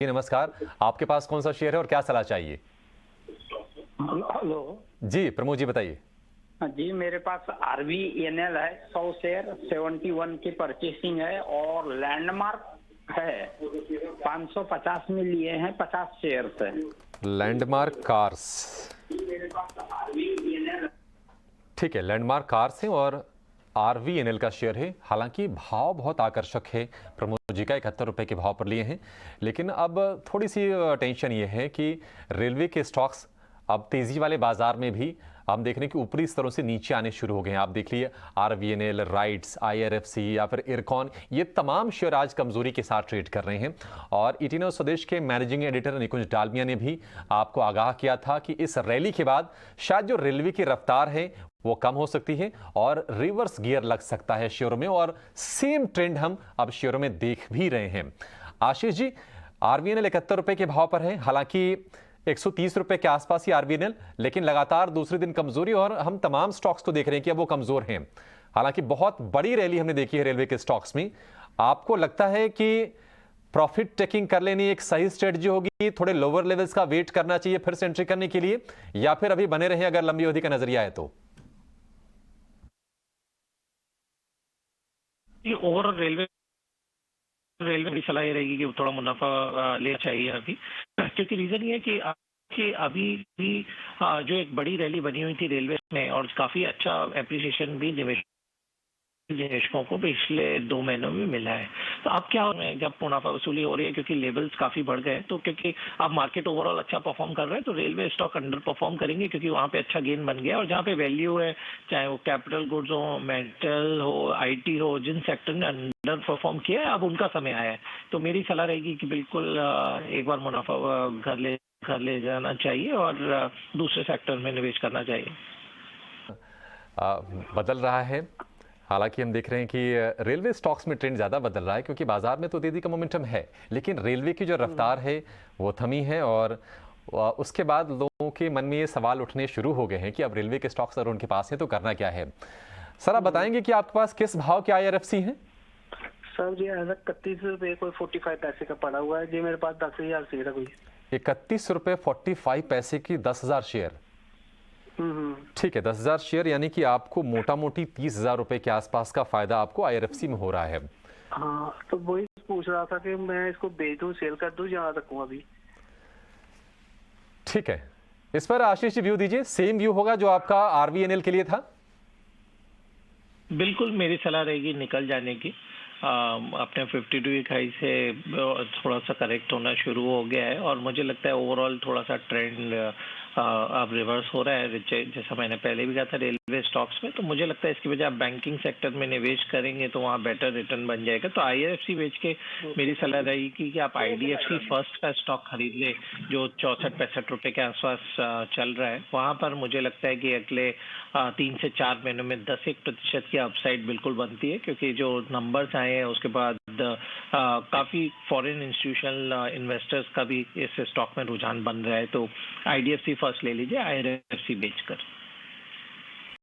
जी नमस्कार। आपके पास कौन सा शेयर है और क्या सलाह चाहिए? हेलो। जी प्रमोद जी बताइए। हाँ जी, मेरे पास RVNL है, 100 शेयर 71 की परचेसिंग है और लैंडमार्क है 550 में लिए हैं 50 शेयर है। लैंडमार्क कार्स, मेरे पास RVNL। ठीक है, लैंडमार्क कार्स है और आरवीएनएल का शेयर है। हालांकि भाव बहुत आकर्षक है, प्रमोद जी का 71 रुपए के भाव पर लिए हैं। लेकिन अब थोड़ी सी टेंशन ये है कि रेलवे के स्टॉक्स अब तेजी वाले बाजार में भी हम देख रहे हैं कि ऊपरी स्तरों से नीचे आने शुरू हो गए हैं। आप देख लीजिए आरवीएनएल, राइट्स, आईआरएफसी या फिर इरकॉन, ये तमाम शेयर आज कमजोरी के साथ ट्रेड कर रहे हैं। और ईटीनव स्वदेश के मैनेजिंग एडिटर निकुंज डालमिया ने भी आपको आगाह किया था कि इस रैली के बाद शायद जो रेलवे की रफ्तार है वो कम हो सकती है और रिवर्स गियर लग सकता है शेयरों में, और सेम ट्रेंड हम अब शेयरों में देख भी रहे हैं। आशीष जी, आरवीएनएल 71 रुपए के भाव पर है, हालांकि 130 रुपए के आसपास ही आरवीएनएल, लेकिन लगातार दूसरे दिन कमजोरी और हम तमाम स्टॉक्स को देख रहे हैं कि अब वो कमजोर हैं। हालांकि बहुत बड़ी रैली हमने देखी है रेलवे के स्टॉक्स में। आपको लगता है कि प्रॉफिट टेकिंग कर लेनी एक सही स्ट्रेटजी होगी, थोड़े लोअर लेवल्स का वेट करना चाहिए फिर से एंट्री करने के लिए, या फिर अभी बने रहे अगर लंबी अवधि का नजरिया है तो? ओवरऑल रेलवे रेलवे की सलाह ये रहेगी कि थोड़ा मुनाफा लेना चाहिए अभी, क्योंकि रीजन ये है कि अभी भी जो एक बड़ी रैली बनी हुई थी रेलवे में और काफी अच्छा एप्रिसिएशन भी निवेशकों को पिछले 2 महीनों में मिला है। तो अब क्या हो रहा है, जब मुनाफा वसूली हो रही है क्योंकि लेवल्स काफी बढ़ गए, तो क्योंकि अब मार्केट ओवरऑल अच्छा परफॉर्म कर रहा है, तो रेलवे स्टॉक अंडर परफॉर्म करेंगे क्योंकि वहां पे अच्छा गेन बन गया। और जहाँ पे वैल्यू है, चाहे वो कैपिटल गुड्स हो, मेटल हो, आईटी हो, जिन सेक्टर ने अंडर परफॉर्म किया है अब उनका समय आया है। तो मेरी सलाह रहेगी कि बिल्कुल एक बार मुनाफा घर ले जाना चाहिए और दूसरे सेक्टर में निवेश करना चाहिए। बदल रहा है। हालांकि हम देख रहे हैं कि रेलवे स्टॉक्स में ट्रेंड ज़्यादा बदल रहा है क्योंकि बाजार में तो तेजी का मोमेंटम है, लेकिन रेलवे की जो रफ्तार है वो थमी है। और उसके बाद लोगों के मन में ये सवाल उठने शुरू हो गए हैं कि अब रेलवे के स्टॉक्स अगर उनके पास हैं तो करना क्या है। सर आप बताएंगे कि आपके पास किस भाव के आईआरएफसी हैं? सर जी 31 रुपए कोई 45 पैसे का पड़ा हुआ है जी, मेरे पास 10,000 शेयर है कोई। 31 रुपए 45 पैसे की 10,000 शेयर। ठीक है, 10,000 शेयर, यानी कि आपको मोटा मोटी 30,000 रुपए के आसपास का फायदा आपको आईआरएफसी में हो रहा है। हाँ, तो वही पूछ रहा था कि मैं इसको बेच दूं, सेल कर दूं, जहां रखूं अभी। ठीक है, इस पर आशीष जी व्यू दीजिए। सेम व्यू होगा जो आपका आरवीएनएल के लिए था? बिल्कुल मेरी सलाह रहेगी निकल जाने की। अपने 52 की हाई से थोड़ा सा करेक्ट होना शुरू हो गया है और मुझे लगता है ओवरऑल थोड़ा सा ट्रेंड अब रिवर्स हो रहा है, जैसा मैंने पहले भी कहा था रेलवे स्टॉक्स में। तो मुझे लगता है इसकी वजह आप बैंकिंग सेक्टर में निवेश करेंगे तो वहाँ बेटर रिटर्न बन जाएगा। तो आईआरएफसी बेच के मेरी सलाह रहेगी कि आप आईडीएफसी फर्स्ट का स्टॉक खरीद ले जो 64-65 रुपए के आसपास चल रहा है। वहाँ पर मुझे लगता है कि अगले 3 से 4 महीनों में 10-1% की अपसाइड बिल्कुल बनती है, क्योंकि जो नंबर्स आए हैं उसके बाद काफी फॉरेन इंस्टीट्यूशनल इन्वेस्टर्स का भी इस स्टॉक में रुझान बन रहा है। तो आईडीएफसी फर्स्ट ले लीजिए, आईआरएफसी बेचकर।